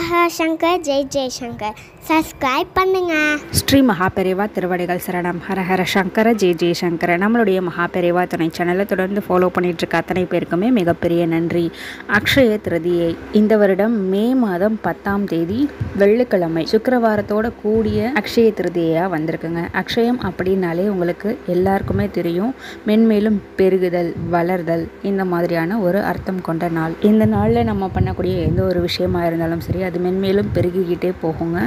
Hara Shankar Jai Jaishankar. Subscribe பண்ணுங்க. ஸ்ரீ மகாபெரிவா திருவடிகள் சரணம். ஹரஹர சங்கர ஜெய் ஜெய்சங்கர். நம்மளுடைய மகாபெரிவா துணை சேனலை தொடர்ந்து ஃபாலோ பண்ணிட்டு இருக்க அத்தனை பேருக்குமே மிகப்பெரிய நன்றி. அக்ஷய திருதியை இந்த வருடம் மே மாதம் 10ஆம் தேதி வெள்ளிக்கிழமை சுக்கிரவாரத்தோட கூடிய அக்ஷய திருதியாக வந்திருக்குங்க. அக்ஷயம் அப்படின்னாலே உங்களுக்கு எல்லாருக்குமே தெரியும், மென்மேலும் பெருகுதல், வளர்தல், இந்த மாதிரியான ஒரு அர்த்தம் கொண்ட நாள். இந்த நாளில் நம்ம பண்ணக்கூடிய எந்த ஒரு விஷயமா இருந்தாலும் சரி, அது மென்மேலும் பெருகிக்கிட்டே போகுங்க.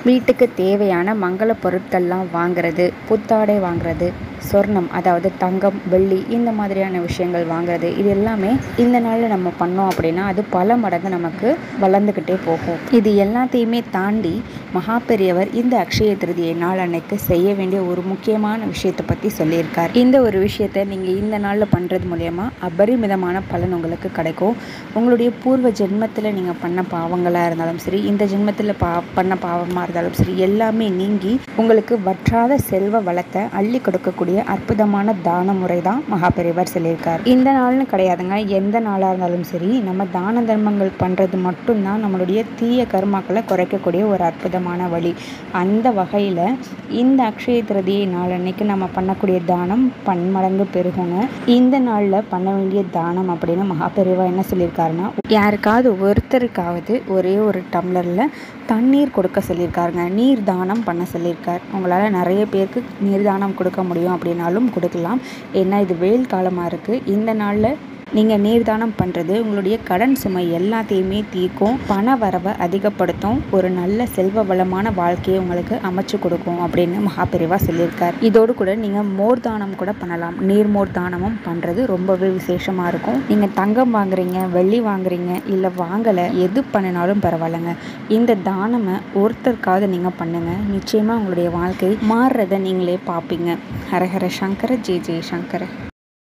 வீட்டுக்கு தேவையான மங்கள பொருட்கள்லாம் வாங்குறது, புத்தாடை வாங்குறது, சொர்ணம் அதாவது தங்கம், வெள்ளி, இந்த மாதிரியான விஷயங்கள் வாங்குறது, இது எல்லாமே இந்த நாளில் நம்ம பண்ணோம் அப்படின்னா அது பல மடங்கு நமக்கு வளர்ந்துக்கிட்டே போகும். இது எல்லாத்தையுமே தாண்டி மகாபெரியவர் இந்த அக்ஷய திருதியை நாள் அன்னைக்கு செய்ய வேண்டிய ஒரு முக்கியமான விஷயத்தை பற்றி சொல்லியிருக்கார். இந்த ஒரு விஷயத்தை நீங்கள் இந்த நாளில் பண்ணுறது மூலயமா அபரிமிதமான பலன் உங்களுக்கு கிடைக்கும். உங்களுடைய பூர்வ ஜென்மத்தில் நீங்கள் பண்ண பாவங்களாக இருந்தாலும் சரி, இந்த ஜென்மத்தில் பண்ண பாவமாக இருந்தாலும் சரி, எல்லாமே நீங்கி உங்களுக்கு வற்றாத செல்வ வளத்தை அள்ளி கொடுக்கக்கூடிய அற்புதமான தான முறை தான் மகாபெரிவர் சொல்லியிருக்கார். இந்த நாள்னு கிடையாதுங்க, எந்த நாளாக இருந்தாலும் சரி, நம்ம தான தர்மங்கள் பண்ணுறது மட்டும்தான் நம்மளுடைய தீய கர்மாக்களை குறைக்கக்கூடிய ஒரு அற்புதமான வழி. அந்த வகையில் இந்த அக்ஷய திருதியை நாள் அன்னைக்கு நம்ம பண்ணக்கூடிய தானம் பன்மடங்கு பெருகுங்க. இந்த நாளில் பண்ண வேண்டிய தானம் அப்படின்னு மகாபெரிவா என்ன சொல்லியிருக்காருன்னா, யாருக்காவது ஒருத்தருக்காவது ஒரே ஒரு டம்ளரில் தண்ணீர் கொடுக்க சொல்லியிருக்காருங்க. நீர் தானம் பண்ண சொல்லியிருக்கார். உங்களால் நிறைய பேருக்கு நீர் தானம் கொடுக்க முடியும் அப்படின்னாலும் கொடுக்கலாம். ஏன்னா இது வெயில் காலமாக இருக்குது. இந்த நாளில் நீங்கள் நீர்தானம் பண்ணுறது உங்களுடைய கடன் சுமை எல்லாத்தையுமே தீர்க்கும், பண வரவை அதிகப்படுத்தும், ஒரு நல்ல செல்வ வளமான வாழ்க்கையை உங்களுக்கு அமைச்சு கொடுக்கும் அப்படின்னு மகாபெரிவா சொல்லியிருக்கார். இதோடு கூட நீங்கள் மோர் தானம் கூட பண்ணலாம். நீர்மோர் தானமும் பண்ணுறது ரொம்பவே விசேஷமாக இருக்கும். நீங்கள் தங்கம் வாங்குறீங்க, வெள்ளி வாங்குறீங்க, இல்லை வாங்கலை, எது பண்ணினாலும் பரவாயில்லைங்க, இந்த தானமை ஒருத்தருக்காவது நீங்கள் பண்ணுங்கள். நிச்சயமாக உங்களுடைய வாழ்க்கை மாறுறதை நீங்களே பார்ப்பீங்க. ஹரஹர சங்கர ஜெய் ஜெய் சங்கர.